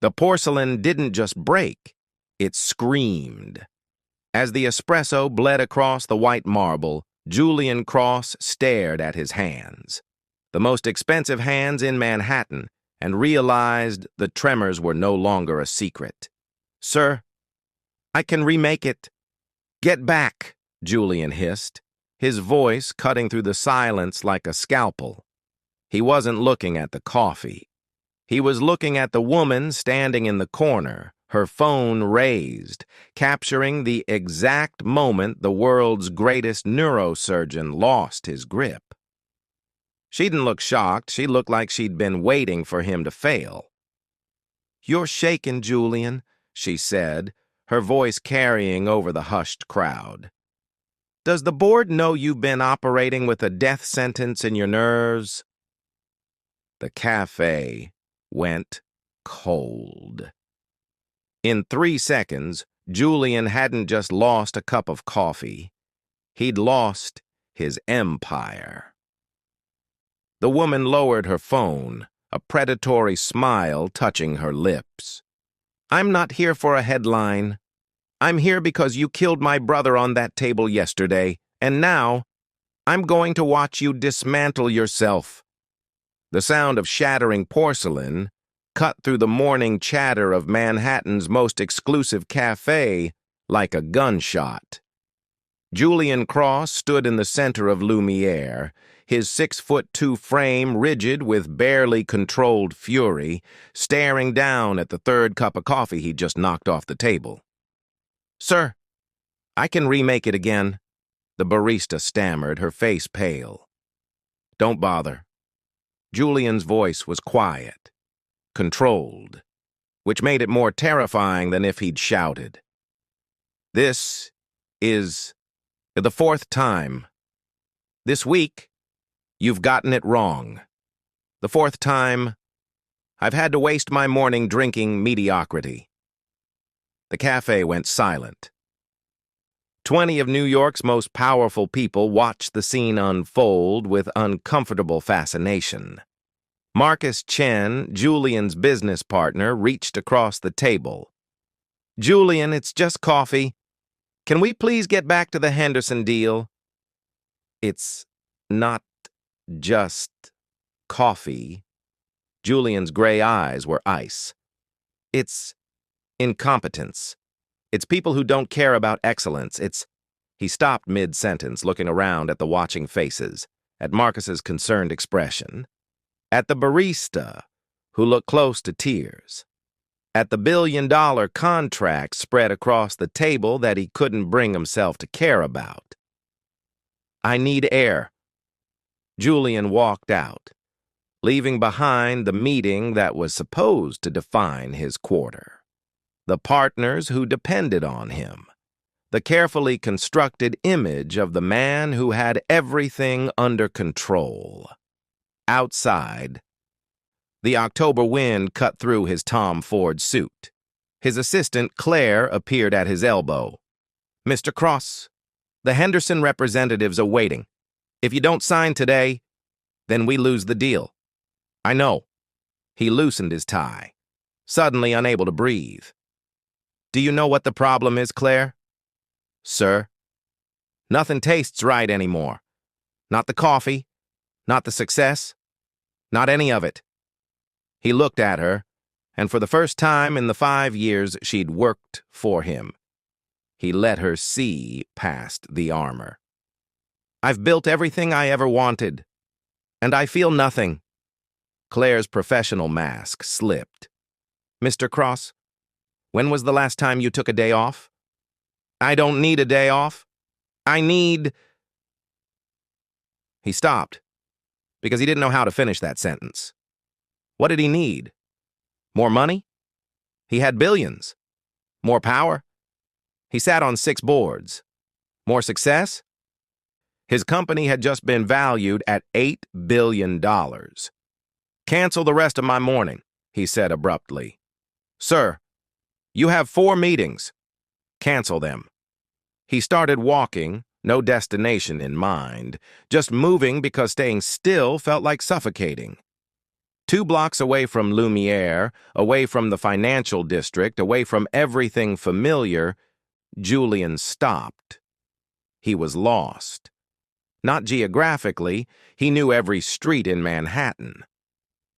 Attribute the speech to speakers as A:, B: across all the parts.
A: The porcelain didn't just break, it screamed. As the espresso bled across the white marble, Julian Cross stared at his hands, the most expensive hands in Manhattan, and realized the tremors were no longer a secret. "Sir, I can remake it." "Get back," Julian hissed, his voice cutting through the silence like a scalpel. He wasn't looking at the coffee. He was looking at the woman standing in the corner, her phone raised, capturing the exact moment the world's greatest neurosurgeon lost his grip. She didn't look shocked. She looked like she'd been waiting for him to fail. "You're shaken, Julian," she said, her voice carrying over the hushed crowd. "Does the board know you've been operating with a death sentence in your nerves?" The cafe went cold. In 3 seconds, Julian hadn't just lost a cup of coffee. He'd lost his empire. The woman lowered her phone, a predatory smile touching her lips. "I'm not here for a headline. I'm here because you killed my brother on that table yesterday, and now I'm going to watch you dismantle yourself." The sound of shattering porcelain cut through the morning chatter of Manhattan's most exclusive cafe like a gunshot. Julian Cross stood in the center of Lumiere, his 6'2" frame rigid with barely controlled fury, staring down at the third cup of coffee he'd just knocked off the table. "Sir, I can remake it again," the barista stammered, her face pale. "Don't bother." Julian's voice was quiet, controlled, which made it more terrifying than if he'd shouted. "This is the 4th time. This week, you've gotten it wrong. The 4th time, I've had to waste my morning drinking mediocrity." The cafe went silent. 20 of New York's most powerful people watched the scene unfold with uncomfortable fascination. Marcus Chen, Julian's business partner, reached across the table. "Julian, it's just coffee. Can we please get back to the Henderson deal?" "It's not just coffee." Julian's gray eyes were ice. "It's incompetence. It's people who don't care about excellence. He stopped mid-sentence, looking around at the watching faces, at Marcus's concerned expression, at the barista, who looked close to tears, at the $1 billion contract spread across the table that he couldn't bring himself to care about. "I need air." Julian walked out, leaving behind the meeting that was supposed to define his quarter. The partners who depended on him, the carefully constructed image of the man who had everything under control. Outside, the October wind cut through his Tom Ford suit. His assistant, Claire, appeared at his elbow. "Mr. Cross, the Henderson representatives are waiting. If you don't sign today, then we lose the deal." "I know." He loosened his tie, suddenly unable to breathe. "Do you know what the problem is, Claire?" "Sir?" "Nothing tastes right anymore. Not the coffee, not the success, not any of it." He looked at her, and for the first time in the 5 years she'd worked for him, he let her see past the armor. "I've built everything I ever wanted, and I feel nothing." Claire's professional mask slipped. "Mr. Cross, when was the last time you took a day off?" "I don't need a day off. I need—" He stopped, because he didn't know how to finish that sentence. What did he need? More money? He had billions. More power? He sat on 6 boards. More success? His company had just been valued at $8 billion. "Cancel the rest of my morning," he said abruptly. "Sir, you have 4 meetings. Cancel them." He started walking, no destination in mind, just moving because staying still felt like suffocating. 2 blocks away from Lumiere, away from the financial district, away from everything familiar, Julian stopped. He was lost. Not geographically, he knew every street in Manhattan.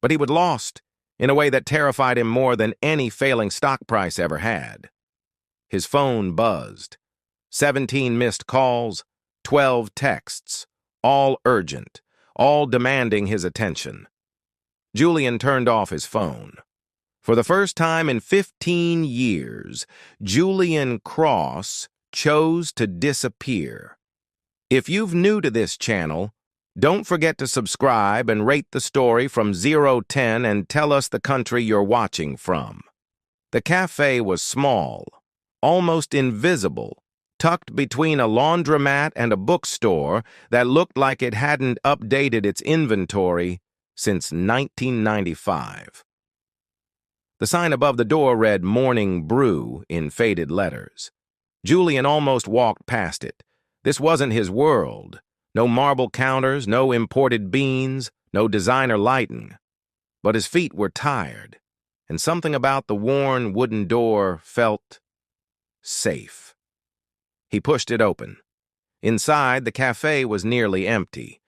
A: But he was lost in a way that terrified him more than any failing stock price ever had. His phone buzzed. 17 missed calls, 12 texts, all urgent, all demanding his attention. Julian turned off his phone. For the first time in 15 years, Julian Cross chose to disappear. If you're new to this channel, don't forget to subscribe and rate the story from 0 to 10 and tell us the country you're watching from. The cafe was small, almost invisible, tucked between a laundromat and a bookstore that looked like it hadn't updated its inventory since 1995. The sign above the door read Morning Brew in faded letters. Julian almost walked past it. This wasn't his world. No marble counters, no imported beans, no designer lighting. But his feet were tired, and something about the worn wooden door felt safe. He pushed it open. Inside, the cafe was nearly empty.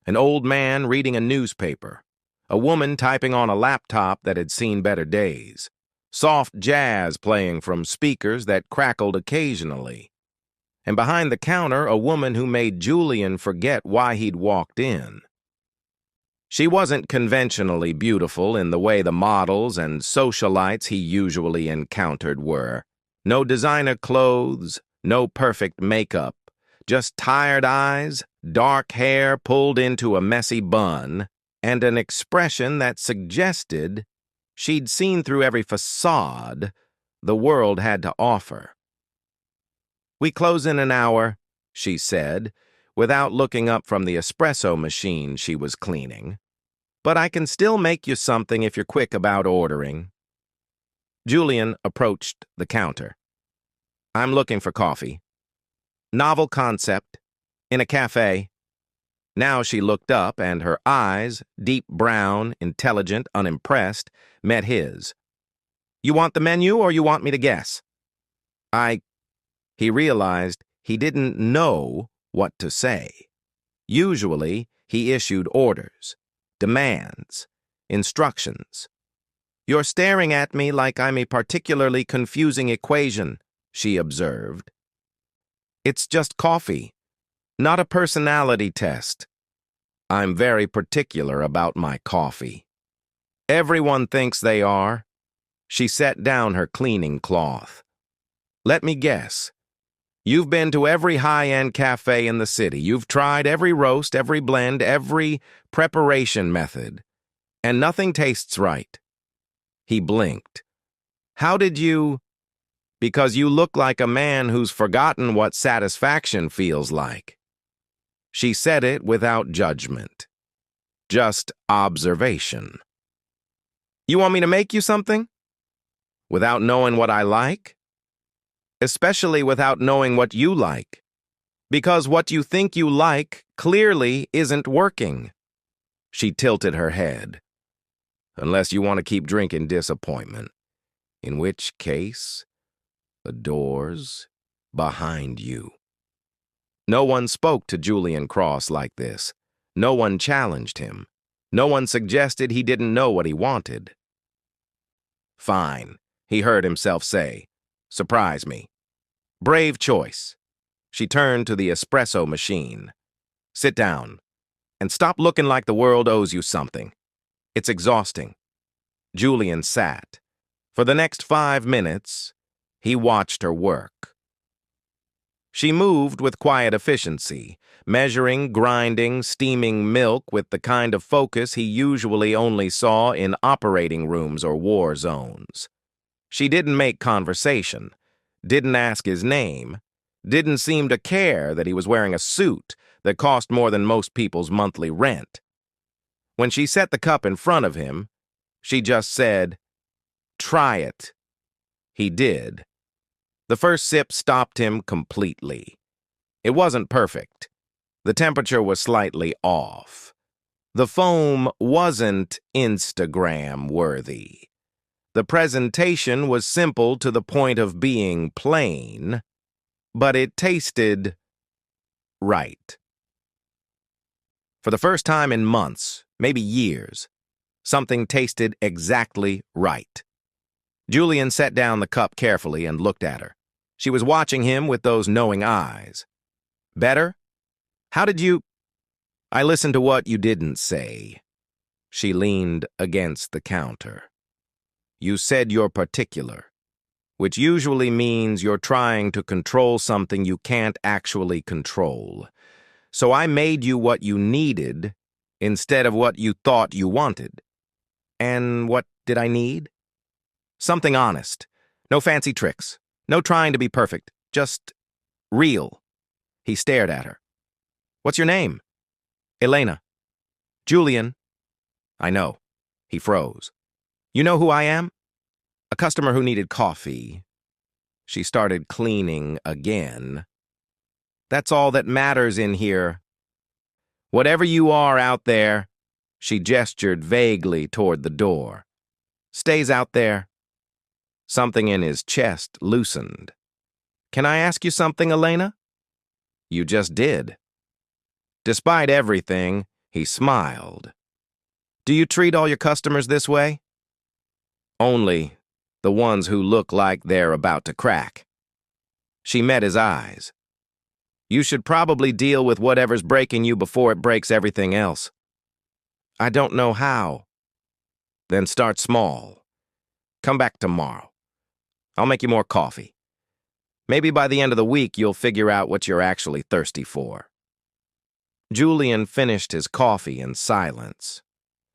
A: An old man reading a newspaper. A woman typing on a laptop that had seen better days. Soft jazz playing from speakers that crackled occasionally. And behind the counter, a woman who made Julian forget why he'd walked in. She wasn't conventionally beautiful in the way the models and socialites he usually encountered were. No designer clothes, no perfect makeup, just tired eyes, dark hair pulled into a messy bun, and an expression that suggested she'd seen through every facade the world had to offer. "We close in an hour," she said, without looking up from the espresso machine she was cleaning. "But I can still make you something if you're quick about ordering." Julian approached the counter. "I'm looking for coffee. Novel concept. In a cafe." Now she looked up, and her eyes, deep brown, intelligent, unimpressed, met his. "You want the menu, or you want me to guess?" He realized he didn't know what to say. Usually, he issued orders, demands, instructions. "You're staring at me like I'm a particularly confusing equation," she observed. "It's just coffee, not a personality test. I'm very particular about my coffee." "Everyone thinks they are." She set down her cleaning cloth. "Let me guess. You've been to every high-end cafe in the city. You've tried every roast, every blend, every preparation method. And nothing tastes right." He blinked. "How did you—" "Because you look like a man who's forgotten what satisfaction feels like." She said it without judgment. Just observation. "You want me to make you something? Without knowing what I like? Especially without knowing what you like. Because what you think you like clearly isn't working." She tilted her head. "Unless you want to keep drinking disappointment. In which case, the door's behind you." No one spoke to Julian Cross like this. No one challenged him. No one suggested he didn't know what he wanted. "Fine," he heard himself say. "Surprise me. Brave choice." She turned to the espresso machine. "Sit down, and stop looking like the world owes you something. It's exhausting." Julian sat. For the next 5 minutes, he watched her work. She moved with quiet efficiency, measuring, grinding, steaming milk with the kind of focus he usually only saw in operating rooms or war zones. She didn't make conversation, didn't ask his name, didn't seem to care that he was wearing a suit that cost more than most people's monthly rent. When she set the cup in front of him, she just said, "Try it." He did. The first sip stopped him completely. It wasn't perfect. The temperature was slightly off. The foam wasn't Instagram-worthy. The presentation was simple to the point of being plain, but it tasted right. For the first time in months, maybe years, something tasted exactly right. Julian set down the cup carefully and looked at her. She was watching him with those knowing eyes. Better? How did you... I listened to what you didn't say. She leaned against the counter. You said you're particular, which usually means you're trying to control something you can't actually control. So I made you what you needed instead of what you thought you wanted. And what did I need? Something honest. No fancy tricks. No trying to be perfect. Just real. He stared at her. What's your name? Elena. Julian. I know. He froze. You know who I am? A customer who needed coffee. She started cleaning again. That's all that matters in here. Whatever you are out there, she gestured vaguely toward the door, stays out there. Something in his chest loosened. Can I ask you something, Elena? You just did. Despite everything, he smiled. Do you treat all your customers this way? Only the ones who look like they're about to crack. She met his eyes. You should probably deal with whatever's breaking you before it breaks everything else. I don't know how. Then start small. Come back tomorrow. I'll make you more coffee. Maybe by the end of the week you'll figure out what you're actually thirsty for. Julian finished his coffee in silence.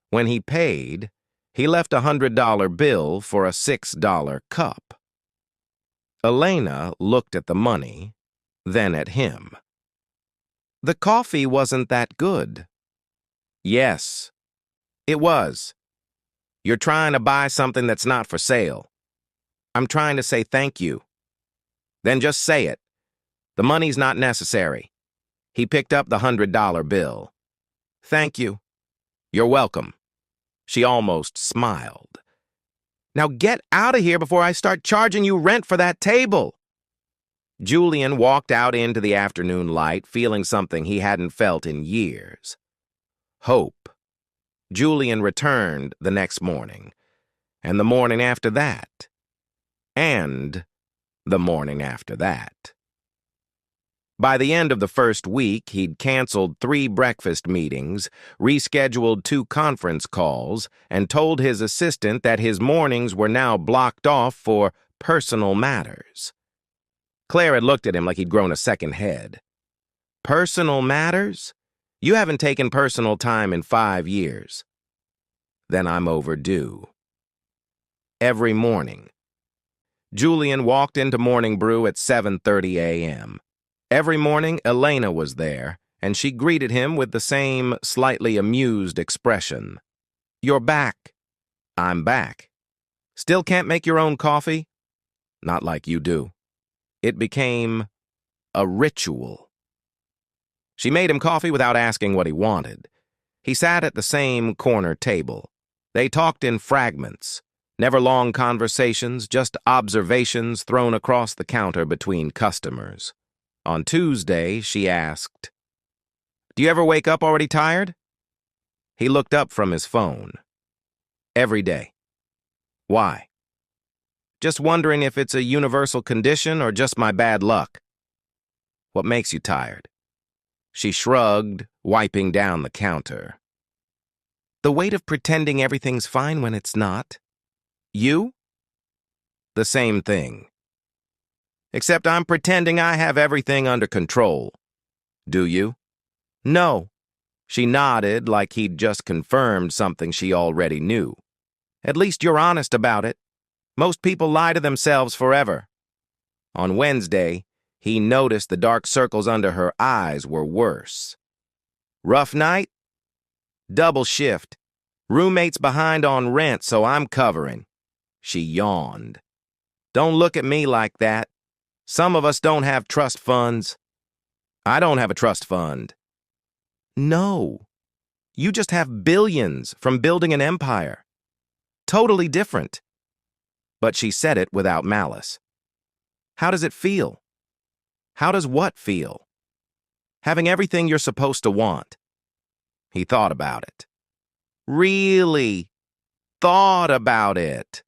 A: When he paid, he left a $100 bill for a $6 cup. Elena looked at the money, then at him. The coffee wasn't that good. Yes, it was. You're trying to buy something that's not for sale. I'm trying to say thank you. Then just say it. The money's not necessary. He picked up the $100 bill. Thank you. You're welcome. She almost smiled. Now get out of here before I start charging you rent for that table. Julian walked out into the afternoon light, feeling something he hadn't felt in years. Hope. Julian returned the next morning, and the morning after that, and the morning after that. By the end of the first week, he'd canceled 3 breakfast meetings, rescheduled 2 conference calls, and told his assistant that his mornings were now blocked off for personal matters. Claire had looked at him like he'd grown a second head. Personal matters? You haven't taken personal time in 5 years. Then I'm overdue. Every morning. Julian walked into Morning Brew at 7:30 a.m. Every morning, Elena was there, and she greeted him with the same slightly amused expression. You're back. I'm back. Still can't make your own coffee? Not like you do. It became a ritual. She made him coffee without asking what he wanted. He sat at the same corner table. They talked in fragments, never long conversations, just observations thrown across the counter between customers. On Tuesday, she asked, Do you ever wake up already tired? He looked up from his phone. Every day. Why? Just wondering if it's a universal condition or just my bad luck. What makes you tired? She shrugged, wiping down the counter. The weight of pretending everything's fine when it's not. You? The same thing. Except I'm pretending I have everything under control. Do you? No. She nodded like he'd just confirmed something she already knew. At least you're honest about it. Most people lie to themselves forever. On Wednesday, he noticed the dark circles under her eyes were worse. Rough night? Double shift. Roommate's behind on rent, so I'm covering. She yawned. Don't look at me like that. Some of us don't have trust funds. I don't have a trust fund. No, You just have billions from building an empire. Totally different. But she said it without malice. How does it feel? How does what feel? Having everything you're supposed to want. He thought about it. Really thought about it.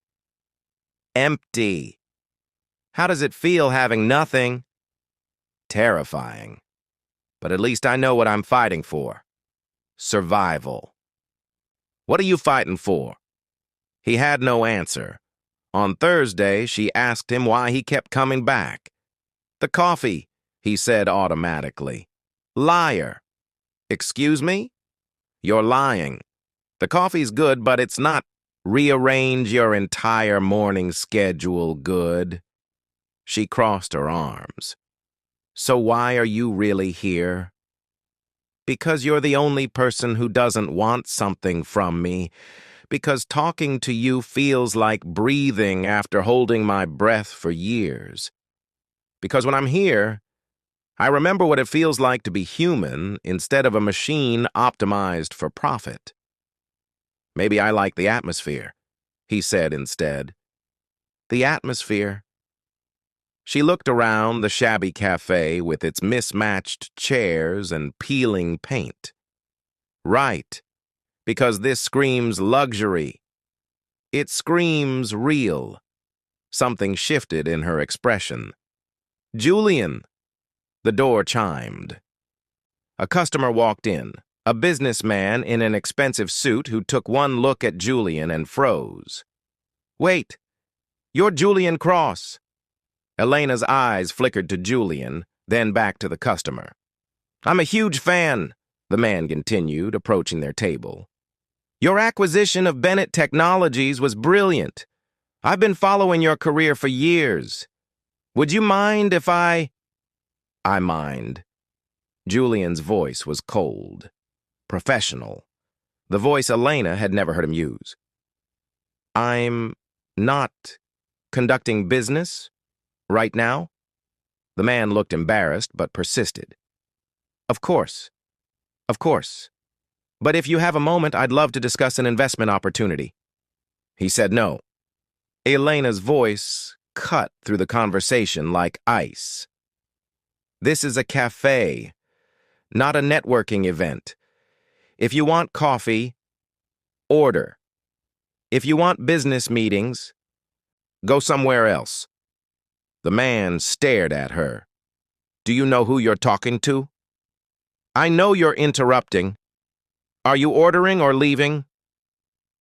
A: Empty. How does it feel having nothing? Terrifying. But at least I know what I'm fighting for. Survival. What are you fighting for? He had no answer. On Thursday, she asked him why he kept coming back. The coffee, he said automatically. Liar. Excuse me? You're lying. The coffee's good, but it's not. Rearrange your entire morning schedule good. She crossed her arms. So why are you really here? Because you're the only person who doesn't want something from me. Because talking to you feels like breathing after holding my breath for years. Because when I'm here, I remember what it feels like to be human instead of a machine optimized for profit. Maybe I like the atmosphere, he said instead. The atmosphere. She looked around the shabby cafe with its mismatched chairs and peeling paint. Right, because this screams luxury. It screams real. Something shifted in her expression. Julian! The door chimed. A customer walked in, a businessman in an expensive suit who took one look at Julian and froze. Wait, you're Julian Cross. Elena's eyes flickered to Julian, then back to the customer. I'm a huge fan, the man continued, approaching their table. Your acquisition of Bennett Technologies was brilliant. I've been following your career for years. Would you mind if I mind. Julian's voice was cold, professional, the voice Elena had never heard him use. I'm not conducting business right now? The man looked embarrassed but persisted. Of course. Of course. But if you have a moment, I'd love to discuss an investment opportunity. He said no. Elena's voice cut through the conversation like ice. This is a cafe, not a networking event. If you want coffee, order. If you want business meetings, go somewhere else. The man stared at her. Do you know who you're talking to? I know you're interrupting. Are you ordering or leaving?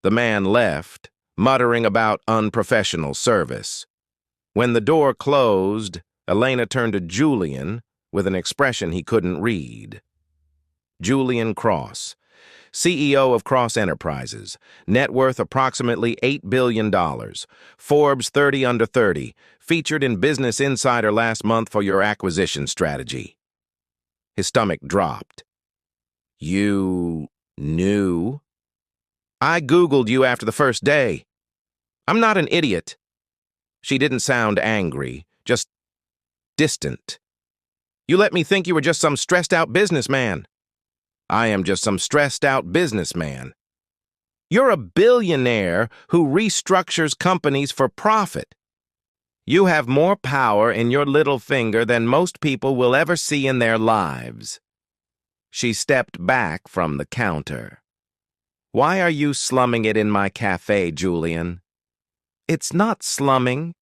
A: The man left, muttering about unprofessional service. When the door closed, Elena turned to Julian with an expression he couldn't read. Julian Cross, CEO of Cross Enterprises, net worth approximately $8 billion, Forbes 30 under 30, featured in Business Insider last month for your acquisition strategy. His stomach dropped. You knew? I Googled you after the first day. I'm not an idiot. She didn't sound angry, just distant. You let me think you were just some stressed-out businessman. I am just some stressed-out businessman. You're a billionaire who restructures companies for profit. You have more power in your little finger than most people will ever see in their lives. She stepped back from the counter. Why are you slumming it in my cafe, Julian? It's not slumming.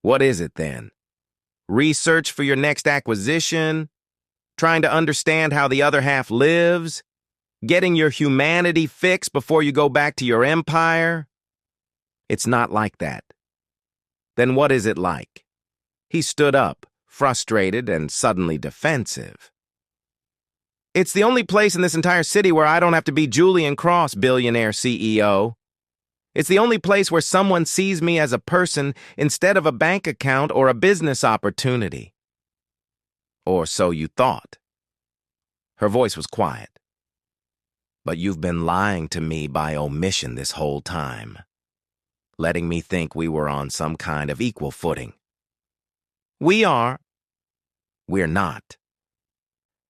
A: What is it then? Research for your next acquisition? Trying to understand how the other half lives? Getting your humanity fixed before you go back to your empire? It's not like that. Then what is it like? He stood up, frustrated and suddenly defensive. It's the only place in this entire city where I don't have to be Julian Cross, billionaire CEO. It's the only place where someone sees me as a person instead of a bank account or a business opportunity. Or so you thought. Her voice was quiet. But you've been lying to me by omission this whole time, letting me think we were on some kind of equal footing. We are. We're not.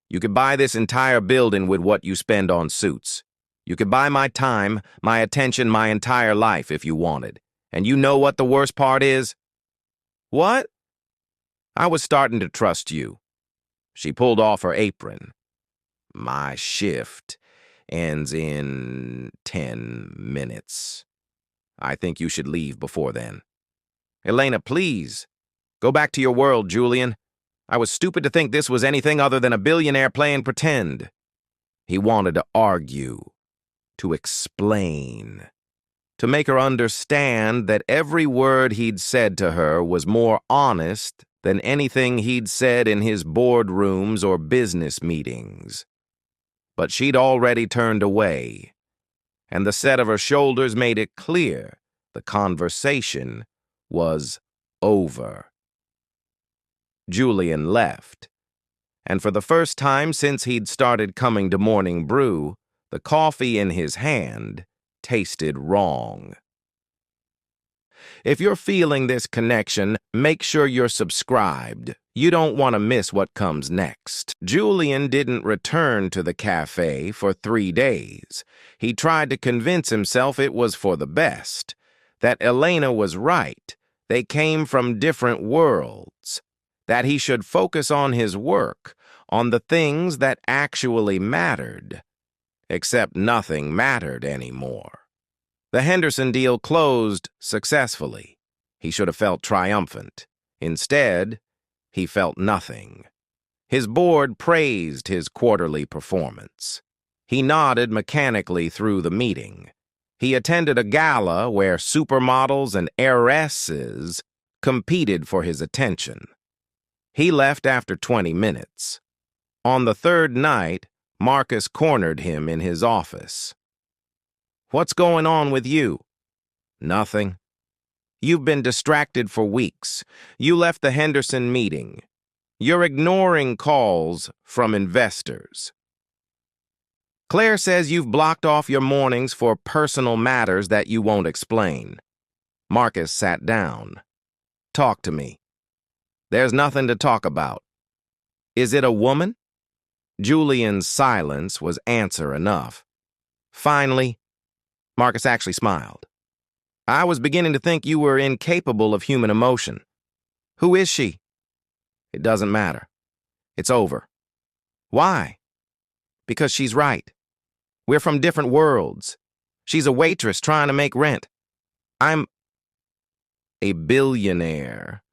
A: You could buy this entire building with what you spend on suits. You could buy my time, my attention, my entire life if you wanted. And you know what the worst part is? What? I was starting to trust you. She pulled off her apron. My shift ends in 10 minutes. I think you should leave before then. Elena, please. Go back to your world, Julian. I was stupid to think this was anything other than a billionaire playing pretend. He wanted to argue, to explain, to make her understand that every word he'd said to her was more honest than anything he'd said in his boardrooms or business meetings. But she'd already turned away, and the set of her shoulders made it clear the conversation was over. Julian left, and for the first time since he'd started coming to Morning Brew, the coffee in his hand tasted wrong. If you're feeling this connection, make sure you're subscribed. You don't want to miss what comes next. Julian didn't return to the cafe for 3 days. He tried to convince himself it was for the best, that Elena was right. They came from different worlds, that he should focus on his work, on the things that actually mattered. Except nothing mattered anymore. The Henderson deal closed successfully. He should have felt triumphant. Instead, he felt nothing. His board praised his quarterly performance. He nodded mechanically through the meeting. He attended a gala where supermodels and heiresses competed for his attention. He left after 20 minutes. On the third night, Marcus cornered him in his office. What's going on with you? Nothing. You've been distracted for weeks. You left the Henderson meeting. You're ignoring calls from investors. Claire says you've blocked off your mornings for personal matters that you won't explain. Marcus sat down. Talk to me. There's nothing to talk about. Is it a woman? Julian's silence was answer enough. Finally, Marcus actually smiled. I was beginning to think you were incapable of human emotion. Who is she? It doesn't matter. It's over. Why? Because she's right. We're from different worlds. She's a waitress trying to make rent. I'm a billionaire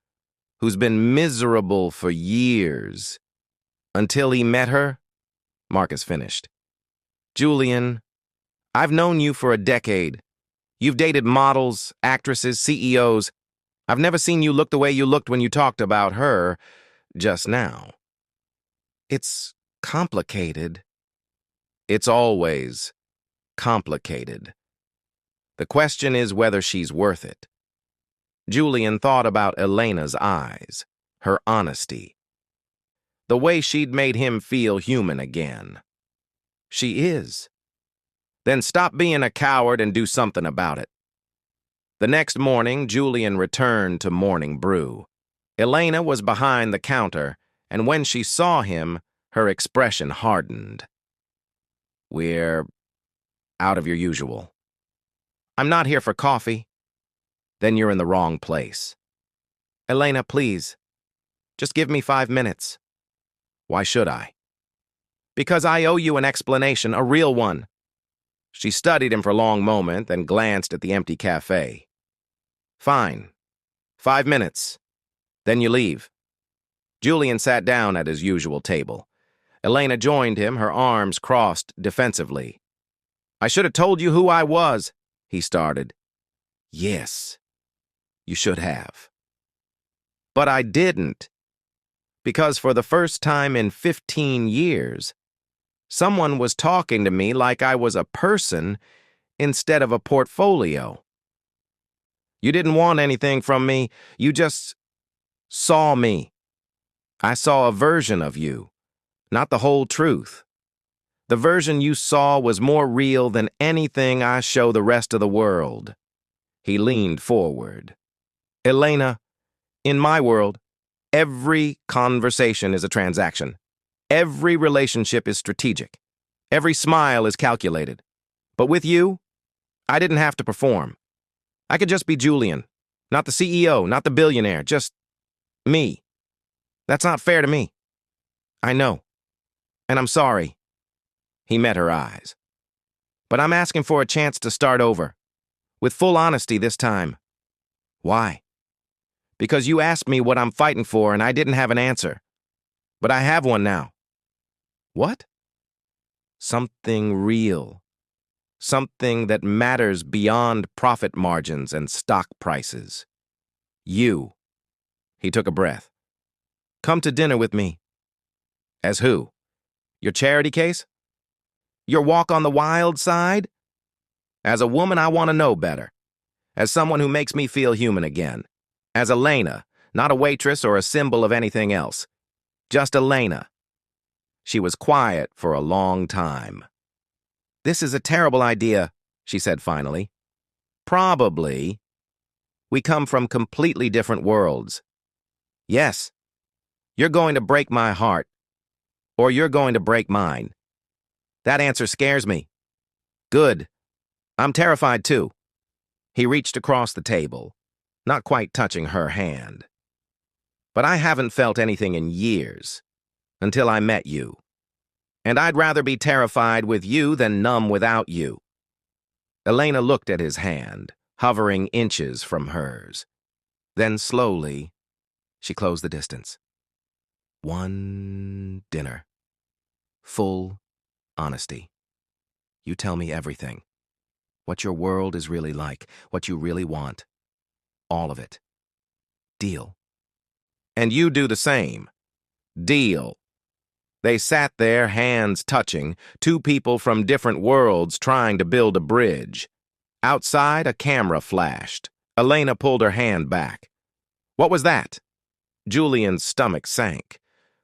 A: who's been miserable for years. Until he met her, Marcus finished. Julian, I've known you for a decade. You've dated models, actresses, CEOs. I've never seen you look the way you looked when you talked about her just now. It's complicated. It's always complicated. The question is whether she's worth it. Julian thought about Elena's eyes, her honesty, the way she'd made him feel human again. She is. Then stop being a coward and do something about it. The next morning, Julian returned to Morning Brew. Elena was behind the counter, and when she saw him, her expression hardened. We're out of your usual. I'm not here for coffee. Then you're in the wrong place. Elena, please. Just give me 5 minutes. Why should I? Because I owe you an explanation, a real one. She studied him for a long moment, then glanced at the empty cafe. Fine. 5 minutes. Then you leave. Julian sat down at his usual table. Elena joined him, her arms crossed defensively. I should have told you who I was, he started. Yes, you should have. But I didn't. Because for the first time in 15 years, someone was talking to me like I was a person instead of a portfolio. You didn't want anything from me, you just saw me. I saw a version of you, not the whole truth. The version you saw was more real than anything I show the rest of the world. He leaned forward. Elena, in my world, every conversation is a transaction. Every relationship is strategic. Every smile is calculated. But with you, I didn't have to perform. I could just be Julian. Not the CEO, not the billionaire, just me. That's not fair to me. I know. And I'm sorry. He met her eyes. But I'm asking for a chance to start over. With full honesty this time. Why? Because you asked me what I'm fighting for and I didn't have an answer. But I have one now. What? Something real. Something that matters beyond profit margins and stock prices. You. He took a breath. Come to dinner with me. As who? Your charity case? Your walk on the wild side? As a woman, I want to know better. As someone who makes me feel human again. As Elena, not a waitress or a symbol of anything else. Just Elena. She was quiet for a long time. This is a terrible idea, she said finally. Probably. We come from completely different worlds. Yes. You're going to break my heart. Or you're going to break mine. That answer scares me. Good. I'm terrified too. He reached across the table, not quite touching her hand. But I haven't felt anything in years, until I met you. And I'd rather be terrified with you than numb without you. Elena looked at his hand, hovering inches from hers. Then slowly, she closed the distance. One dinner. Full honesty. You tell me everything. What your world is really like, what you really want. All of it. Deal. And you do the same. Deal. They sat there, hands touching, two people from different worlds trying to build a bridge. Outside, a camera flashed. Elena pulled her hand back. What was that? Julian's stomach sank.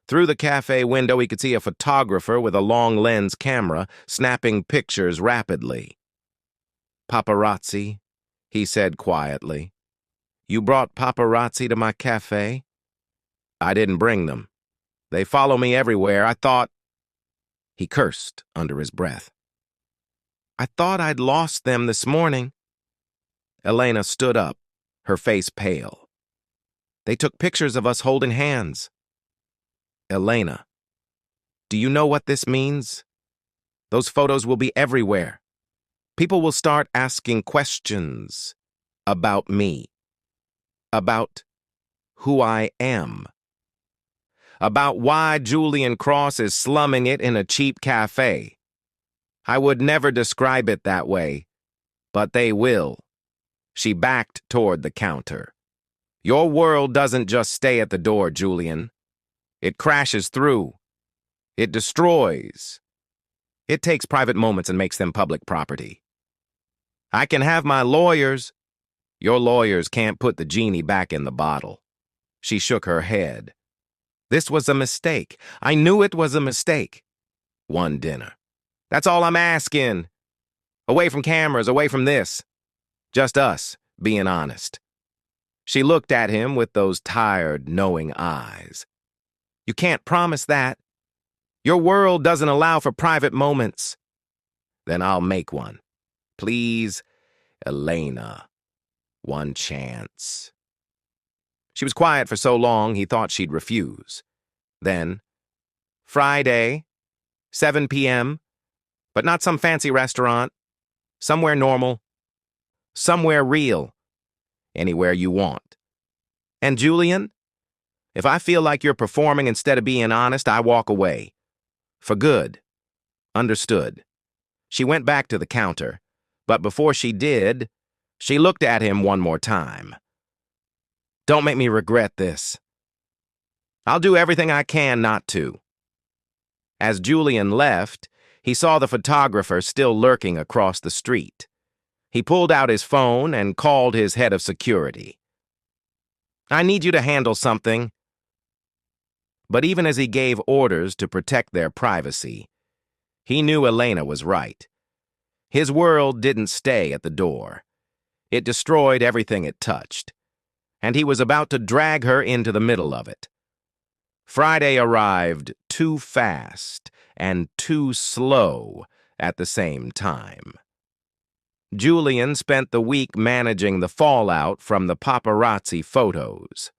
A: Through the cafe window, he could see a photographer with a long lens camera snapping pictures rapidly. Paparazzi, he said quietly. You brought paparazzi to my cafe? I didn't bring them. They follow me everywhere. I thought... He cursed under his breath. I thought I'd lost them this morning. Elena stood up, her face pale. They took pictures of us holding hands. Elena, do you know what this means? Those photos will be everywhere. People will start asking questions about me, about who I am, about why Julian Cross is slumming it in a cheap cafe. I would never describe it that way, but they will. She backed toward the counter. Your world doesn't just stay at the door, Julian. It crashes through. It destroys. It takes private moments and makes them public property. I can have my lawyers. Your lawyers can't put the genie back in the bottle. She shook her head. This was a mistake. I knew it was a mistake. One dinner. That's all I'm asking. Away from cameras, away from this. Just us, being honest. She looked at him with those tired, knowing eyes. You can't promise that. Your world doesn't allow for private moments. Then I'll make one. Please, Elena. One chance. She was quiet for so long he thought she'd refuse. Then, Friday, 7 p.m., but not some fancy restaurant. Somewhere normal. Somewhere real. Anywhere you want. And Julian, if I feel like you're performing instead of being honest, I walk away. For good. Understood. She went back to the counter, but before she did, she looked at him one more time. Don't make me regret this. I'll do everything I can not to. As Julian left, he saw the photographer still lurking across the street. He pulled out his phone and called his head of security. I need you to handle something. But even as he gave orders to protect their privacy, he knew Elena was right. His world didn't stay at the door. It destroyed everything it touched. And he was about to drag her into the middle of it. Friday arrived too fast and too slow at the same time. Julian spent the week managing the fallout from the paparazzi photos.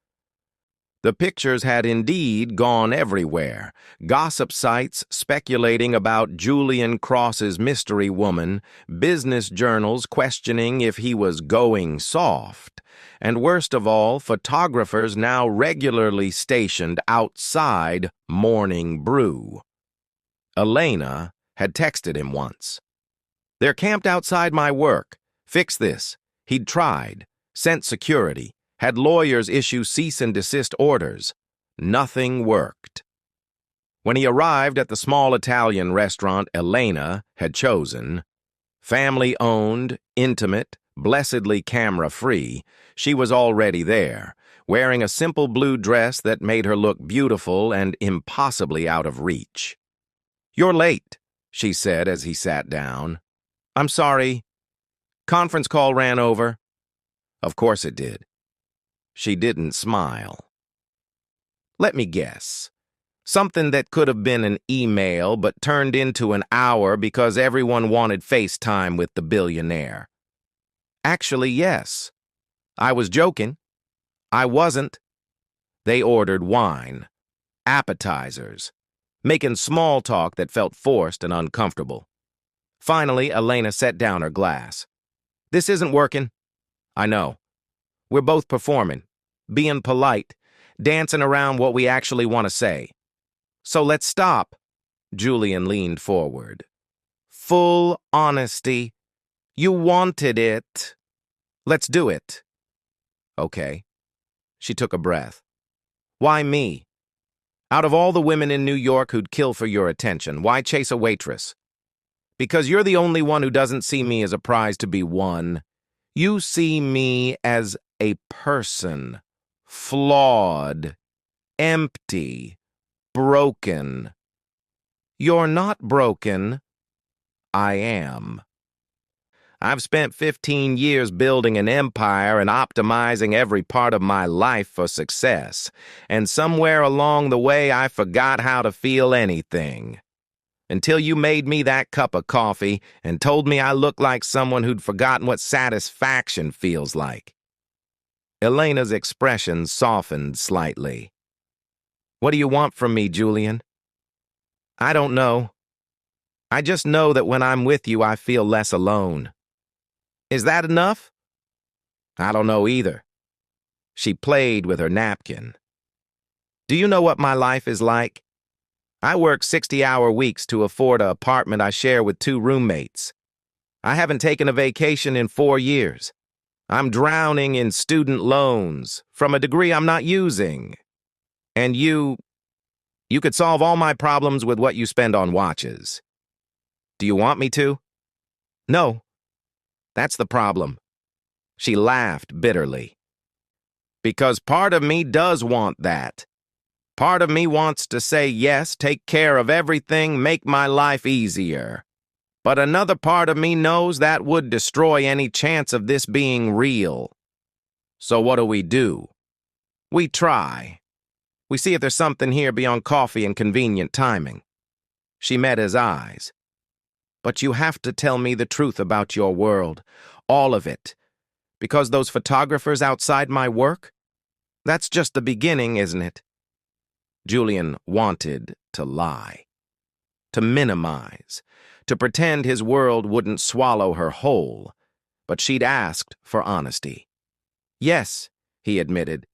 A: The pictures had indeed gone everywhere. Gossip sites speculating about Julian Cross's mystery woman, business journals questioning if he was going soft, and worst of all, photographers now regularly stationed outside Morning Brew. Elena had texted him once. "They're camped outside my work. Fix this." He'd tried, sent security, had lawyers issue cease and desist orders. Nothing worked. When he arrived at the small Italian restaurant Elena had chosen, family-owned, intimate, blessedly camera-free, she was already there, wearing a simple blue dress that made her look beautiful and impossibly out of reach. "You're late," she said as he sat down. "I'm sorry. Conference call ran over." Of course it did. She didn't smile. "Let me guess. Something that could have been an email but turned into an hour because everyone wanted FaceTime with the billionaire." "Actually, yes. I was joking. I wasn't." They ordered wine, appetizers, making small talk that felt forced and uncomfortable. Finally, Elena set down her glass. "This isn't working." "I know. We're both performing, being polite, dancing around what we actually want to say. So let's stop." Julian leaned forward. "Full honesty. You wanted it. Let's do it." "Okay." She took a breath. "Why me? Out of all the women in New York who'd kill for your attention, why chase a waitress? Because you're the only one who doesn't see me as a prize to be won. You see me as a person, flawed, empty, broken. You're not broken. I am. I've spent 15 years building an empire and optimizing every part of my life for success, and somewhere along the way I forgot how to feel anything. Until you made me that cup of coffee and told me I looked like someone who'd forgotten what satisfaction feels like." Elena's expression softened slightly. "What do you want from me, Julian?" "I don't know. I just know that when I'm with you, I feel less alone." "Is that enough?" "I don't know either." She played with her napkin. "Do you know what my life is like? I work 60-hour weeks to afford an apartment I share with 2 roommates. I haven't taken a vacation in 4 years. I'm drowning in student loans from a degree I'm not using. And you could solve all my problems with what you spend on watches. Do you want me to?" "No. That's the problem." She laughed bitterly. "Because part of me does want that. Part of me wants to say yes, take care of everything, make my life easier. But another part of me knows that would destroy any chance of this being real. So what do? We try. We see if there's something here beyond coffee and convenient timing." She met his eyes. "But you have to tell me the truth about your world, all of it. Because those photographers outside my work? That's just the beginning, isn't it?" Julian wanted to lie, to minimize, to pretend his world wouldn't swallow her whole, but she'd asked for honesty. "Yes," he admitted.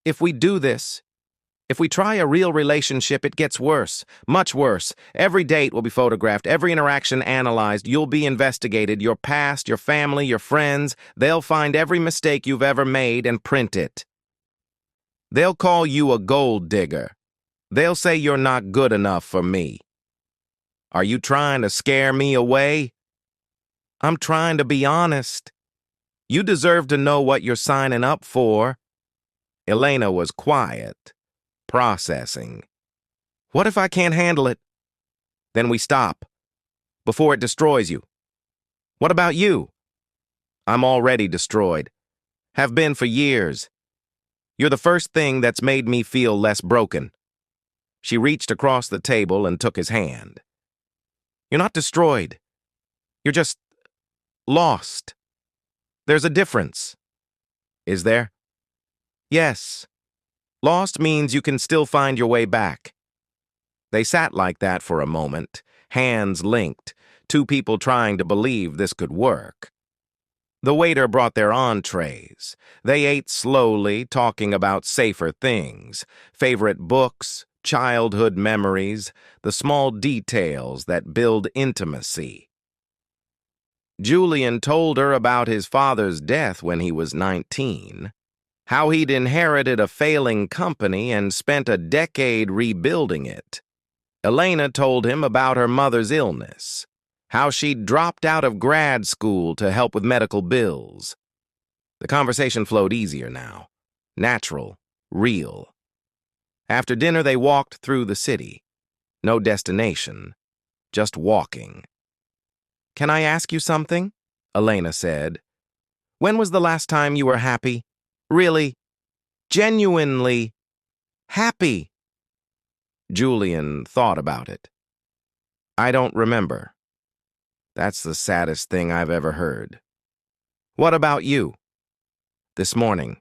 A: "If we do this, if we try a real relationship, it gets worse, much worse. Every date will be photographed, every interaction analyzed, you'll be investigated, your past, your family, your friends. They'll find every mistake you've ever made and print it. They'll call you a gold digger. They'll say you're not good enough for me. Are you trying to scare me away?" "I'm trying to be honest. You deserve to know what you're signing up for." Elena was quiet, processing. "What if I can't handle it?" "Then we stop, before it destroys you." "What about you?" "I'm already destroyed. Have been for years. You're the first thing that's made me feel less broken." She reached across the table and took his hand. "You're not destroyed. You're just Lost. There's a difference. Is there? Yes. Lost means you can still find your way back. They sat like that for a moment, hands linked, two people trying to believe this could work. The waiter brought their entrees. They ate slowly, talking about safer things, favorite books, childhood memories, the small details that build intimacy. Julian told her about his father's death when he was 19, how he'd inherited a failing company and spent a decade rebuilding it. Elena told him about her mother's illness, how she'd dropped out of grad school to help with medical bills. The conversation flowed easier now, natural, real. After dinner, they walked through the city. No destination, just walking. "Can I ask you something?" Elena said. "When was the last time you were happy? Really, genuinely happy?" Julian thought about it. "I don't remember." "That's the saddest thing I've ever heard." "What about you?" "This morning.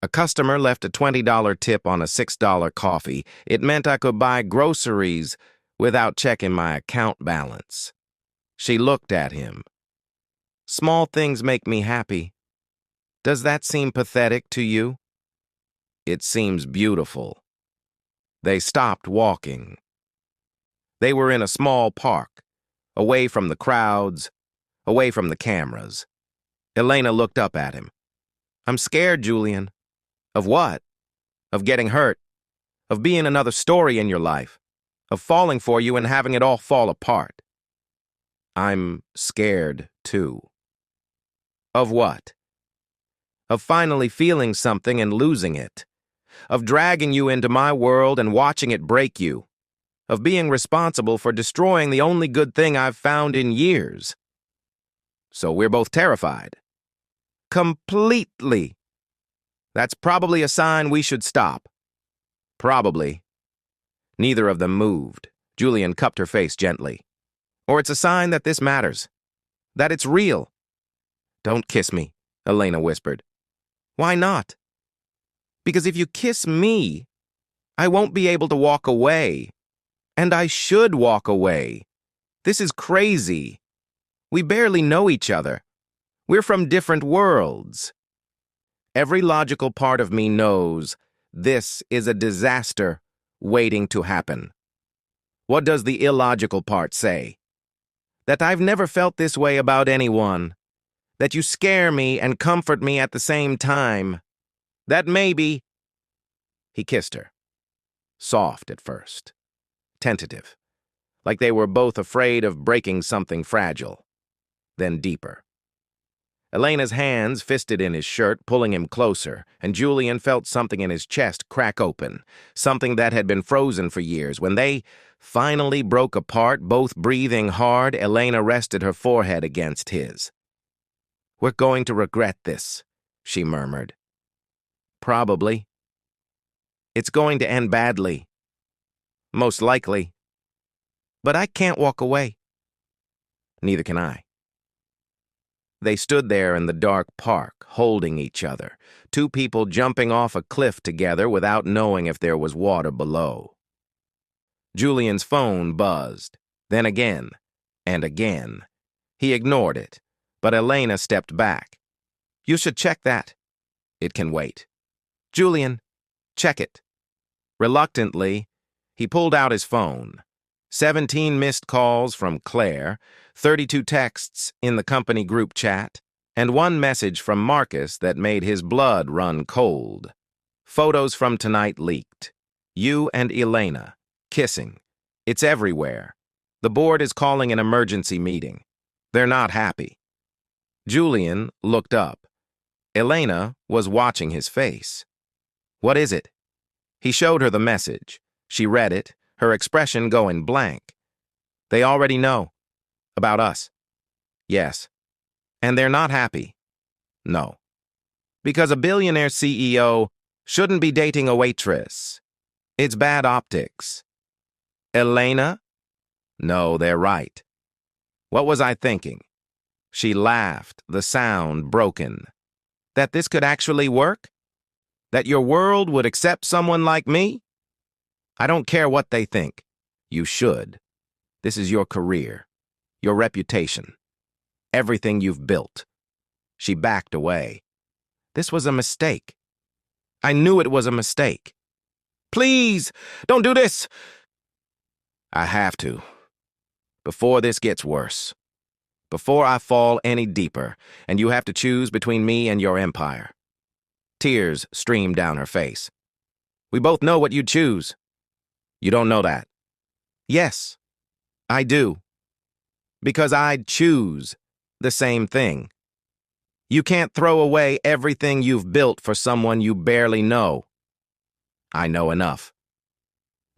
A: A customer left a $20 tip on a $6 coffee. It meant I could buy groceries without checking my account balance." She looked at him. "Small things make me happy. Does that seem pathetic to you?" "It seems beautiful." They stopped walking. They were in a small park, away from the crowds, away from the cameras. Elena looked up at him. "I'm scared, Julian." "Of what?" "Of getting hurt. Of being another story in your life. Of falling for you and having it all fall apart." "I'm scared, too." "Of what?" "Of finally feeling something and losing it. Of dragging you into my world and watching it break you. Of being responsible for destroying the only good thing I've found in years." "So we're both terrified." "Completely." "That's probably a sign we should stop." "Probably." Neither of them moved. Julian cupped her face gently. "Or it's a sign that this matters. That it's real." "Don't kiss me," Elena whispered. "Why not?" "Because if you kiss me, I won't be able to walk away. And I should walk away. This is crazy. We barely know each other. We're from different worlds. Every logical part of me knows this is a disaster waiting to happen. What does the illogical part say? That I've never felt this way about anyone. That you scare me and comfort me at the same time. That maybe—" He kissed her. Soft at first. Tentative. Like they were both afraid of breaking something fragile. Then deeper. Elena's hands fisted in his shirt, pulling him closer, and Julian felt something in his chest crack open, something that had been frozen for years. When they finally broke apart, both breathing hard, Elena rested her forehead against his. "We're going to regret this," she murmured. "Probably. It's going to end badly. Most likely. But I can't walk away." "Neither can I." They stood there in the dark park, holding each other, two people jumping off a cliff together without knowing if there was water below. Julian's phone buzzed, then again, and again. He ignored it, but Elena stepped back. "You should check that." "It can wait." "Julian, check it." Reluctantly, he pulled out his phone. 17 missed calls from Claire, 32 texts in the company group chat, and one message from Marcus that made his blood run cold. Photos from tonight leaked. You and Elena, kissing. It's everywhere. The board is calling an emergency meeting. They're not happy. Julian looked up. Elena was watching his face. "What is it?" He showed her the message. She read it, her expression going blank. "They already know. About us." "Yes." "And they're not happy." "No." "Because a billionaire CEO shouldn't be dating a waitress. It's bad optics." "Elena?" "No, they're right." "What was I thinking?" She laughed, the sound broken. That this could actually work? That your world would accept someone like me? I don't care what they think. You should. This is your career, your reputation, everything you've built. She backed away. This was a mistake. I knew it was a mistake. Please, don't do this. I have to. Before this gets worse. Before I fall any deeper, and you have to choose between me and your empire. Tears streamed down her face. We both know what you'd choose. You don't know that. Yes, I do. Because I'd choose the same thing. You can't throw away everything you've built for someone you barely know. I know enough.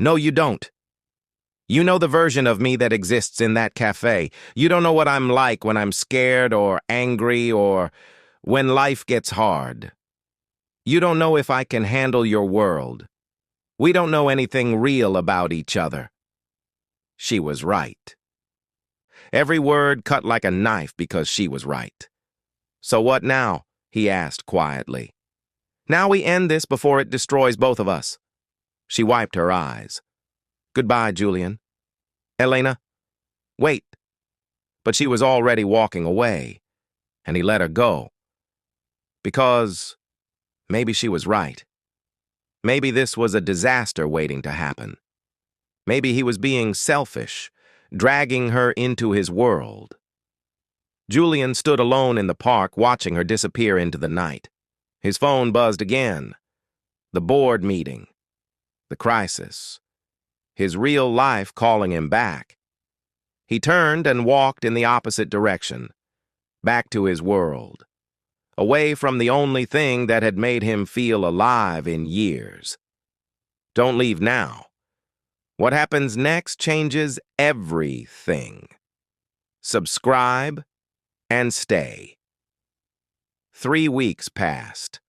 A: No, you don't. You know the version of me that exists in that cafe. You don't know what I'm like when I'm scared or angry or when life gets hard. You don't know if I can handle your world. We don't know anything real about each other. She was right. Every word cut like a knife because she was right. So what now? He asked quietly. Now we end this before it destroys both of us. She wiped her eyes. Goodbye, Julian. Elena, wait. But she was already walking away, and he let her go. Because maybe she was right. Maybe this was a disaster waiting to happen. Maybe he was being selfish, dragging her into his world. Julian stood alone in the park, watching her disappear into the night. His phone buzzed again. The board meeting. The crisis. His real life calling him back. He turned and walked in the opposite direction, back to his world, away from the only thing that had made him feel alive in years. Don't leave now. What happens next changes everything. Subscribe and stay. 3 weeks passed.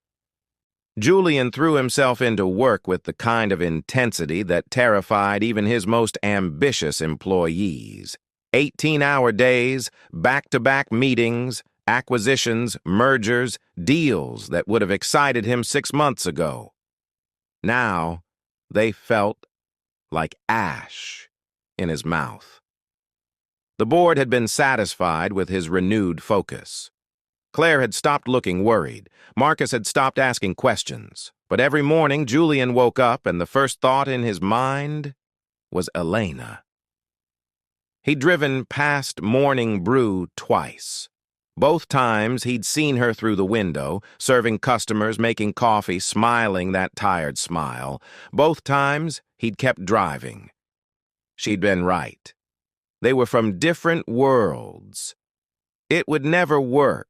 A: Julian threw himself into work with the kind of intensity that terrified even his most ambitious employees. 18-hour days, back-to-back meetings, acquisitions, mergers, deals that would have excited him 6 months ago. Now, they felt like ash in his mouth. The board had been satisfied with his renewed focus. Claire had stopped looking worried. Marcus had stopped asking questions. But every morning, Julian woke up, and the first thought in his mind was Elena. He'd driven past Morning Brew twice. Both times, he'd seen her through the window, serving customers, making coffee, smiling that tired smile. Both times, he'd kept driving. She'd been right. They were from different worlds. It would never work.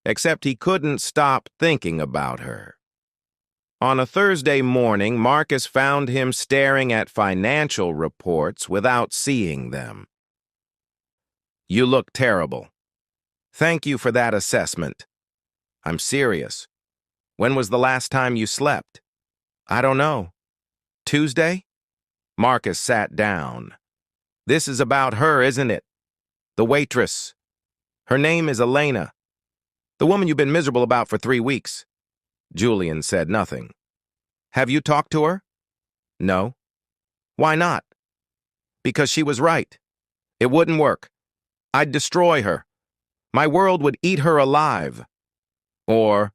A: Except he couldn't stop thinking about her. On a Thursday morning, Marcus found him staring at financial reports without seeing them. You look terrible. Thank you for that assessment. I'm serious. When was the last time you slept? I don't know. Tuesday? Marcus sat down. This is about her, isn't it? The waitress. Her name is Elena. The woman you've been miserable about for 3 weeks. Julian said nothing. Have you talked to her? No. Why not? Because she was right. It wouldn't work. I'd destroy her. My world would eat her alive. Or,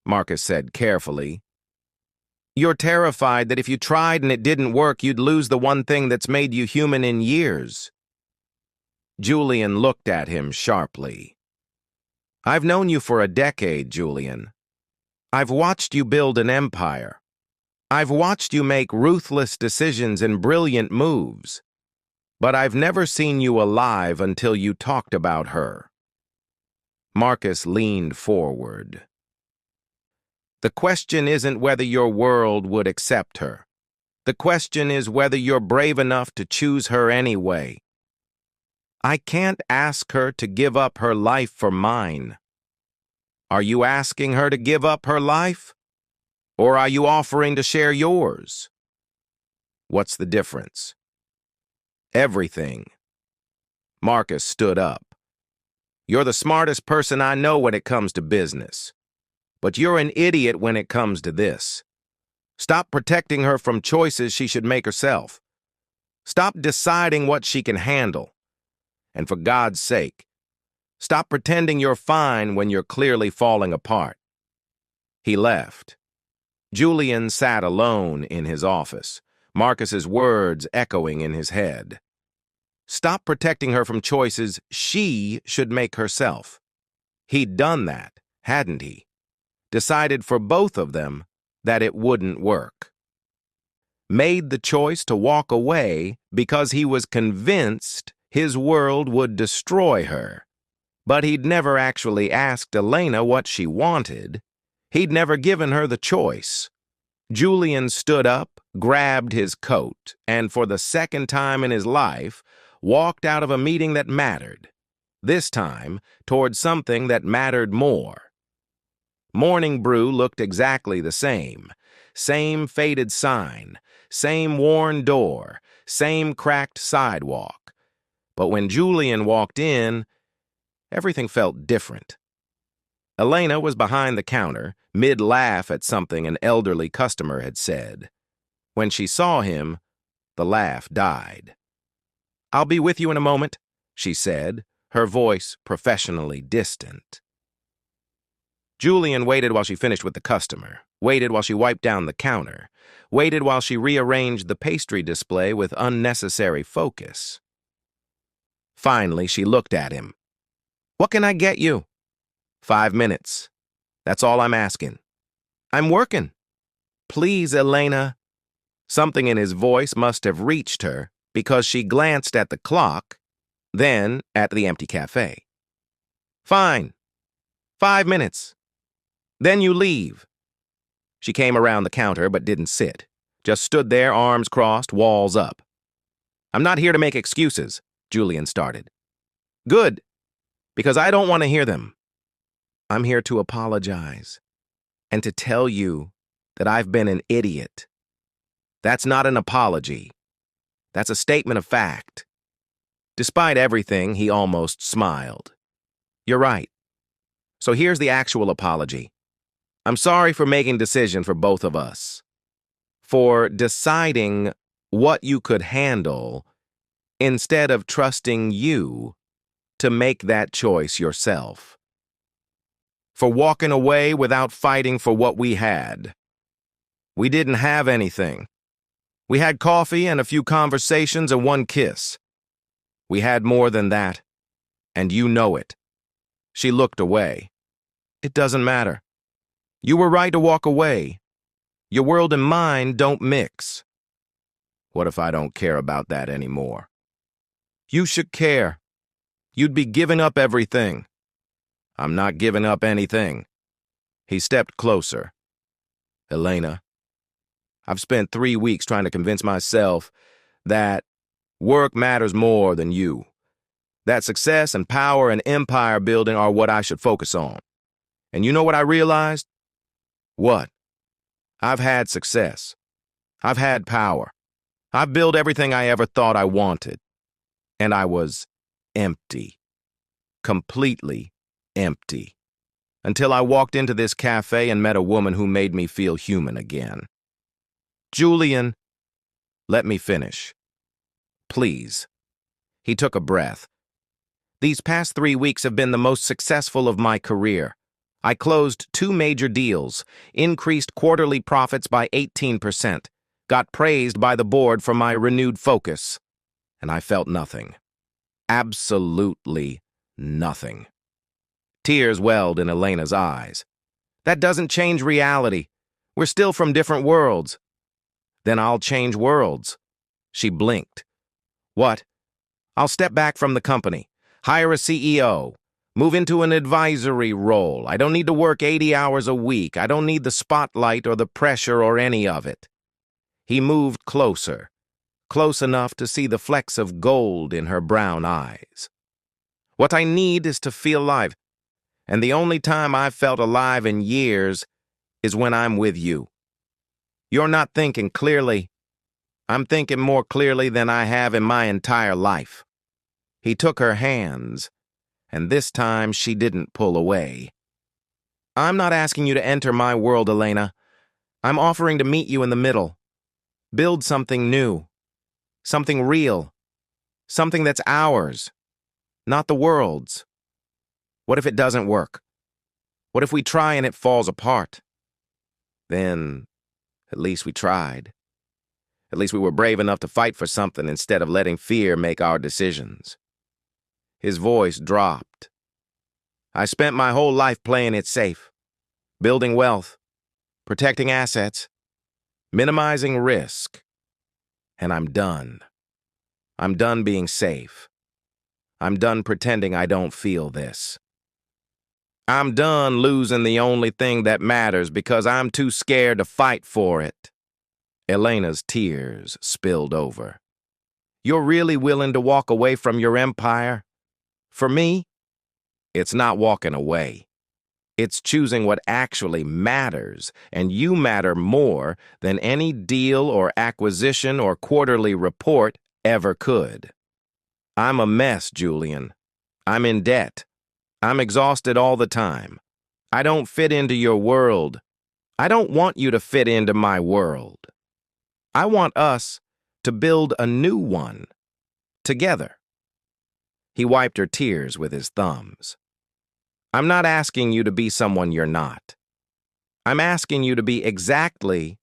A: Marcus said carefully, you're terrified that if you tried and it didn't work, you'd lose the one thing that's made you human in years. Julian looked at him sharply. I've known you for a decade, Julian. I've watched you build an empire. I've watched you make ruthless decisions and brilliant moves. But I've never seen you alive until you talked about her. Marcus leaned forward. The question isn't whether your world would accept her. The question is whether you're brave enough to choose her anyway. I can't ask her to give up her life for mine. Are you asking her to give up her life? Or are you offering to share yours? What's the difference? Everything. Marcus stood up. You're the smartest person I know when it comes to business. But you're an idiot when it comes to this. Stop protecting her from choices she should make herself. Stop deciding what she can handle. And for God's sake, stop pretending you're fine when you're clearly falling apart. He left. Julian sat alone in his office, Marcus's words echoing in his head. Stop protecting her from choices she should make herself. He'd done that, hadn't he? Decided for both of them that it wouldn't work. Made the choice to walk away because he was convinced his world would destroy her. But he'd never actually asked Elena what she wanted. He'd never given her the choice. Julian stood up, grabbed his coat, and for the second time in his life, walked out of a meeting that mattered. This time, toward something that mattered more. Morning Brew looked exactly the same. Same faded sign, same worn door, same cracked sidewalk. But when Julian walked in, everything felt different. Elena was behind the counter, mid-laugh at something an elderly customer had said. When she saw him, the laugh died. "I'll be with you in a moment," she said, her voice professionally distant. Julian waited while she finished with the customer, waited while she wiped down the counter, waited while she rearranged the pastry display with unnecessary focus. Finally, she looked at him. "What can I get you?" 5 minutes. That's all I'm asking. "I'm working." "Please, Elena." Something in his voice must have reached her because she glanced at the clock, then at the empty cafe. "Fine. 5 minutes. Then you leave." She came around the counter but didn't sit, just stood there, arms crossed, walls up. "I'm not here to make excuses," Julian started. "Good, because I don't want to hear them. I'm here to apologize and to tell you that I've been an idiot. That's not an apology. That's a statement of fact." Despite everything, he almost smiled. "You're right. So here's the actual apology. I'm sorry for making decisions for both of us. For deciding what you could handle instead of trusting you to make that choice yourself. For walking away without fighting for what we had. We didn't have anything. We had coffee and a few conversations and one kiss. We had more than that, and you know it." She looked away. "It doesn't matter. You were right to walk away. Your world and mine don't mix." "What if I don't care about that anymore?" "You should care. You'd be giving up everything." "I'm not giving up anything." He stepped closer. "Elena, I've spent 3 weeks trying to convince myself that work matters more than you. That success and power and empire building are what I should focus on. And you know what I realized?" "What?" "I've had success. I've had power. I've built everything I ever thought I wanted. And I was empty. Completely empty. Until I walked into this cafe and met a woman who made me feel human again." "Julian, let me finish. Please." He took a breath. "These past 3 weeks have been the most successful of my career. I closed 2 major deals, increased quarterly profits by 18%, got praised by the board for my renewed focus, and I felt nothing. Absolutely nothing." Tears welled in Elena's eyes. "That doesn't change reality. We're still from different worlds." "Then I'll change worlds." She blinked. "What?" "I'll step back from the company, hire a CEO, move into an advisory role. I don't need to work 80 hours a week. I don't need the spotlight or the pressure or any of it." He moved closer, close enough to see the flecks of gold in her brown eyes. "What I need is to feel alive. And the only time I've felt alive in years is when I'm with you. You're not thinking clearly. I'm thinking more clearly than I have in my entire life." He took her hands, and this time she didn't pull away. I'm not asking you to enter my world, Elena. I'm offering to meet you in the middle. Build something new. Something real. Something that's ours, not the world's. What if it doesn't work? What if we try and it falls apart? Then, at least we tried. At least we were brave enough to fight for something instead of letting fear make our decisions. His voice dropped. I spent my whole life playing it safe, building wealth, protecting assets, minimizing risk. And I'm done. I'm done being safe. I'm done pretending I don't feel this. I'm done losing the only thing that matters because I'm too scared to fight for it. Elena's tears spilled over. You're really willing to walk away from your empire? For me, it's not walking away. It's choosing what actually matters, and you matter more than any deal or acquisition or quarterly report ever could. I'm a mess, Julian. I'm in debt. I'm exhausted all the time. I don't fit into your world. I don't want you to fit into my world. I want us to build a new one, together. He wiped her tears with his thumbs. I'm not asking you to be someone you're not. I'm asking you to be exactly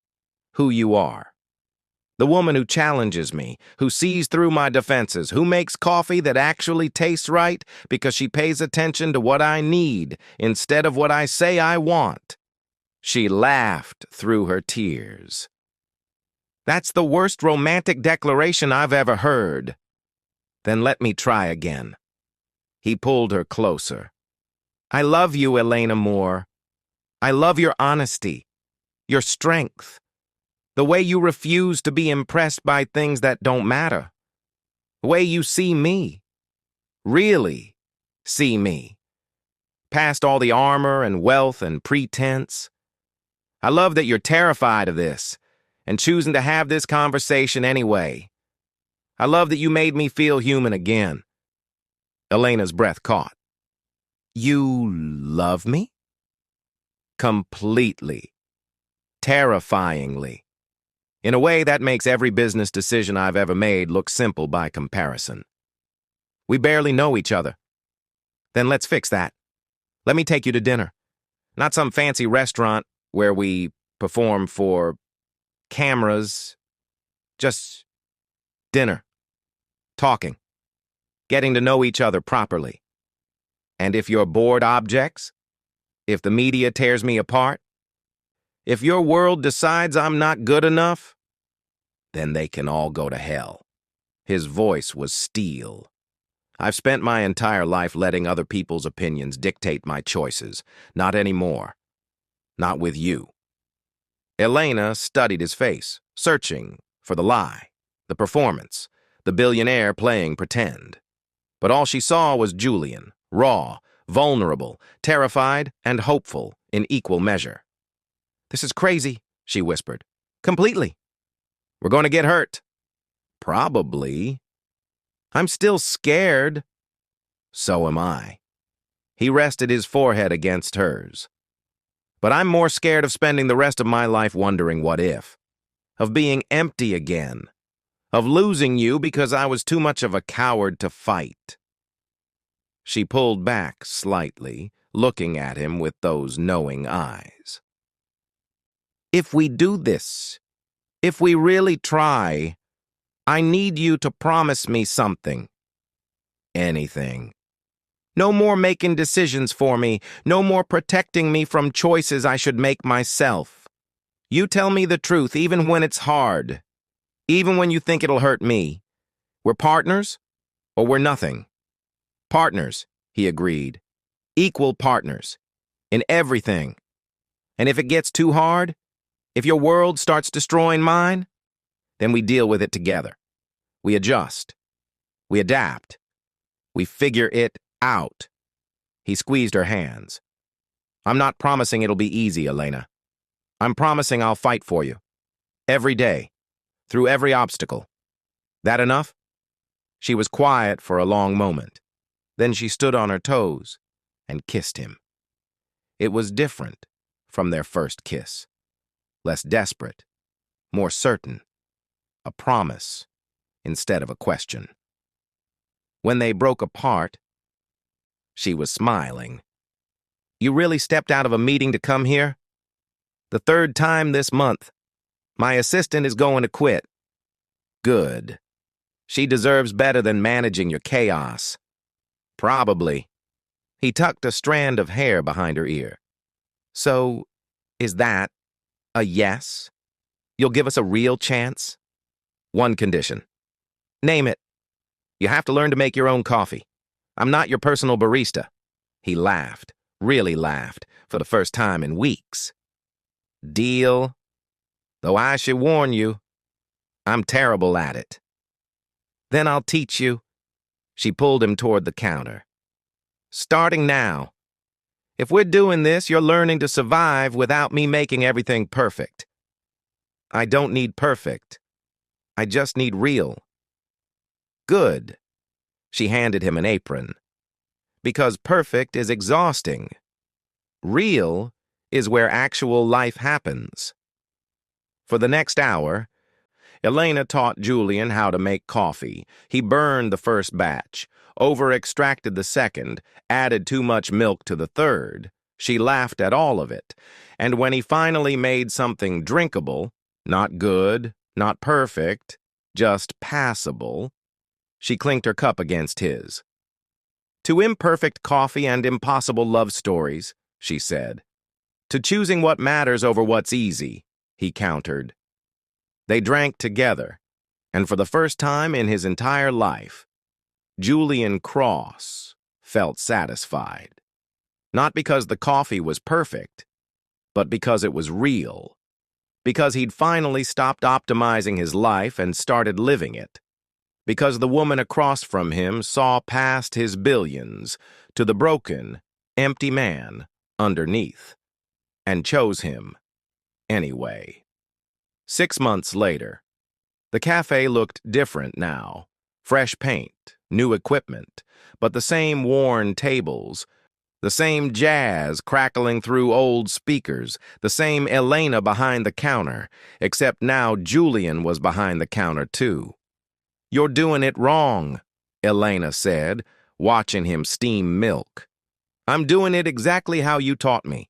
A: who you are. The woman who challenges me, who sees through my defenses, who makes coffee that actually tastes right because she pays attention to what I need instead of what I say I want. She laughed through her tears. That's the worst romantic declaration I've ever heard. Then let me try again. He pulled her closer. I love you, Elena Moore. I love your honesty, your strength, the way you refuse to be impressed by things that don't matter, the way you see me, really see me, past all the armor and wealth and pretense. I love that you're terrified of this and choosing to have this conversation anyway. I love that you made me feel human again. Elena's breath caught. You love me? Completely. Terrifyingly. In a way that makes every business decision I've ever made look simple by comparison. We barely know each other. Then let's fix that. Let me take you to dinner. Not some fancy restaurant where we perform for cameras. Just dinner. Talking. Getting to know each other properly. And if you're bored objects, if the media tears me apart, if your world decides I'm not good enough, then they can all go to hell. His voice was steel. I've spent my entire life letting other people's opinions dictate my choices. Not anymore. Not with you. Elena studied his face, searching for the lie, the performance, the billionaire playing pretend. But all she saw was Julian, raw, vulnerable, terrified, and hopeful in equal measure. This is crazy, she whispered. Completely. We're going to get hurt. Probably. I'm still scared. So am I. He rested his forehead against hers. But I'm more scared of spending the rest of my life wondering what if. Of being empty again. Of losing you because I was too much of a coward to fight. She pulled back slightly, looking at him with those knowing eyes. If we do this, if we really try, I need you to promise me something. Anything. No more making decisions for me, no more protecting me from choices I should make myself. You tell me the truth even when it's hard, even when you think it'll hurt me. We're partners, or we're nothing. Partners, he agreed. Equal partners. In everything. And if it gets too hard, if your world starts destroying mine, then we deal with it together. We adjust. We adapt. We figure it out. He squeezed her hands. I'm not promising it'll be easy, Elena. I'm promising I'll fight for you. Every day. Through every obstacle. That enough? She was quiet for a long moment. Then she stood on her toes and kissed him. It was different from their first kiss. Less desperate, more certain, a promise instead of a question. When they broke apart, she was smiling. "You really stepped out of a meeting to come here? The third time this month. My assistant is going to quit." "Good. She deserves better than managing your chaos." "Probably." He tucked a strand of hair behind her ear. "So, is that a yes? You'll give us a real chance?" "One condition." "Name it." "You have to learn to make your own coffee. I'm not your personal barista." He laughed, really laughed, for the first time in weeks. "Deal. Though I should warn you, I'm terrible at it." "Then I'll teach you." She pulled him toward the counter. "Starting now. If we're doing this, you're learning to survive without me making everything perfect." "I don't need perfect. I just need real." "Good." She handed him an apron. "Because perfect is exhausting. Real is where actual life happens." For the next hour, Elena taught Julian how to make coffee. He burned the first batch, over-extracted the second, added too much milk to the third. She laughed at all of it. And when he finally made something drinkable, not good, not perfect, just passable, she clinked her cup against his. "To imperfect coffee and impossible love stories," she said. "To choosing what matters over what's easy," he countered. They drank together, and for the first time in his entire life, Julian Cross felt satisfied. Not because the coffee was perfect, but because it was real. Because he'd finally stopped optimizing his life and started living it. Because the woman across from him saw past his billions to the broken, empty man underneath, and chose him anyway. 6 months later, the cafe looked different now. Fresh paint, new equipment, but the same worn tables, the same jazz crackling through old speakers, the same Elena behind the counter, except now Julian was behind the counter too. "You're doing it wrong," Elena said, watching him steam milk. "I'm doing it exactly how you taught me."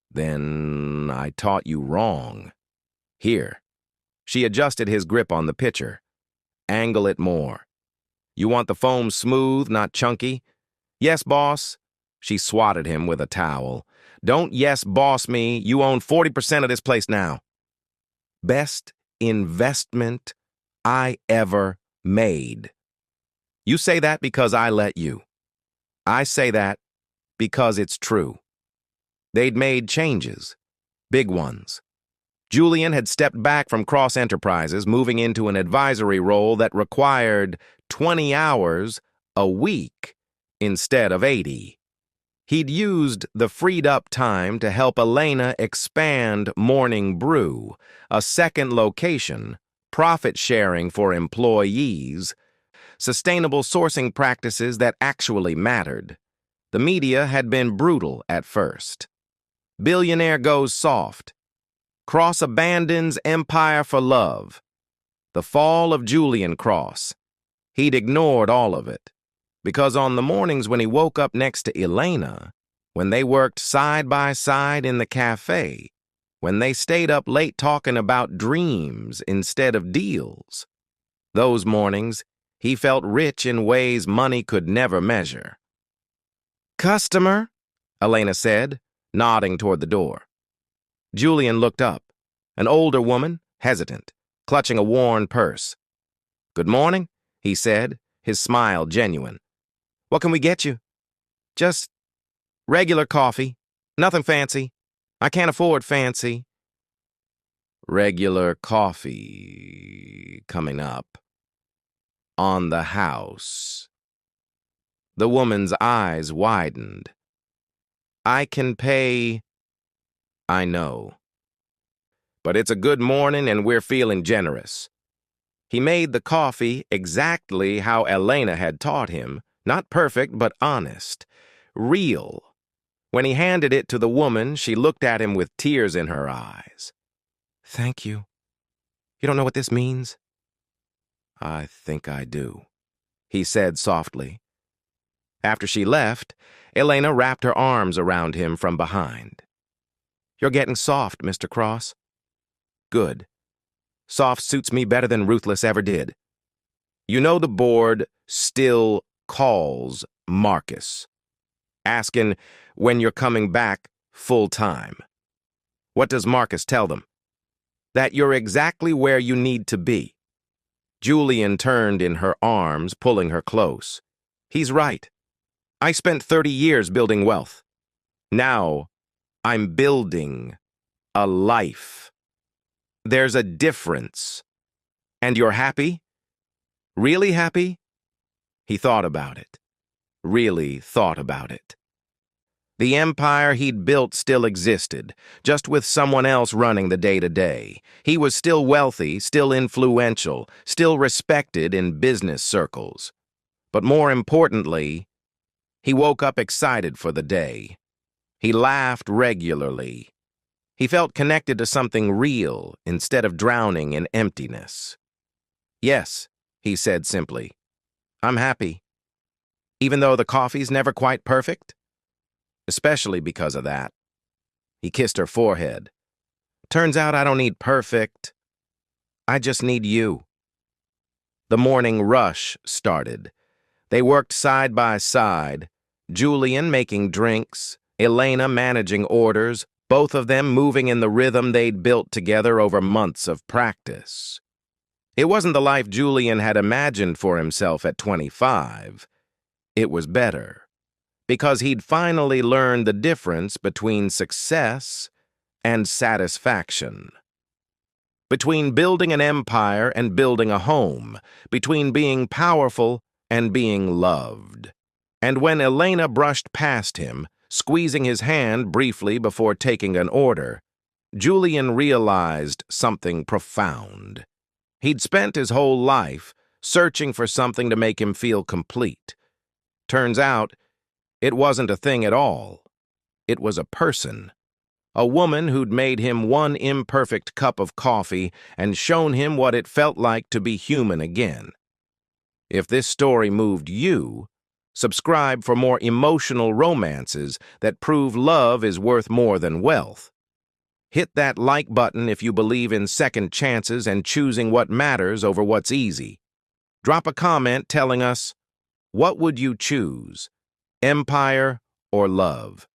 A: "Then I taught you wrong. Here." She adjusted his grip on the pitcher. "Angle it more. You want the foam smooth, not chunky?" "Yes, boss." She swatted him with a towel. "Don't yes boss me. You own 40% of this place now." "Best investment I ever made." "You say that because I let you." "I say that because it's true." They'd made changes, big ones. Julian had stepped back from Cross Enterprises, moving into an advisory role that required 20 hours a week instead of 80. He'd used the freed-up time to help Elena expand Morning Brew, a second location, profit-sharing for employees, sustainable sourcing practices that actually mattered. The media had been brutal at first. Billionaire goes soft. Cross abandons empire for love. The fall of Julian Cross. He'd ignored all of it, because on the mornings when he woke up next to Elena, when they worked side by side in the cafe, when they stayed up late talking about dreams instead of deals, those mornings he felt rich in ways money could never measure. "Customer," Elena said, nodding toward the door. Julian looked up, an older woman, hesitant, clutching a worn purse. "Good morning," he said, his smile genuine. "What can we get you?" "Just regular coffee. Nothing fancy. I can't afford fancy." Regular coffee coming up. On the house. The woman's eyes widened. "I can pay." "I know. But it's a good morning and we're feeling generous." He made the coffee exactly how Elena had taught him, Not perfect, but honest. Real. When he handed it to the woman, she looked at him with tears in her eyes. "Thank you. You don't know what this means?" "I think I do," he said softly. After she left, Elena wrapped her arms around him from behind. "You're getting soft, Mr. Cross." "Good. Soft suits me better than ruthless ever did." You know the board still calls Marcus, asking when you're coming back full-time. What does Marcus tell them? That you're exactly where you need to be. Julian turned in her arms, pulling her close. He's right. I spent 30 years building wealth. Now, I'm building a life. There's a difference. And you're happy? Really happy? He thought about it. Really thought about it. The empire he'd built still existed, just with someone else running the day-to-day. He was still wealthy, still influential, still respected in business circles. But more importantly, he woke up excited for the day. He laughed regularly. He felt connected to something real instead of drowning in emptiness. "Yes," he said simply. "I'm happy. Even though the coffee's never quite perfect? Especially because of that." He kissed her forehead. "Turns out I don't need perfect. I just need you." The morning rush started. They worked side by side, Julian making drinks, Elena managing orders, both of them moving in the rhythm they'd built together over months of practice. It wasn't the life Julian had imagined for himself at 25. It was better, because he'd finally learned the difference between success and satisfaction. Between building an empire and building a home, between being powerful and being loved. And when Elena brushed past him, squeezing his hand briefly before taking an order, Julian realized something profound. He'd spent his whole life searching for something to make him feel complete. Turns out, it wasn't a thing at all. It was a person. A woman who'd made him one imperfect cup of coffee and shown him what it felt like to be human again. If this story moved you, subscribe for more emotional romances that prove love is worth more than wealth. Hit that like button if you believe in second chances and choosing what matters over what's easy. Drop a comment telling us, what would you choose, empire or love?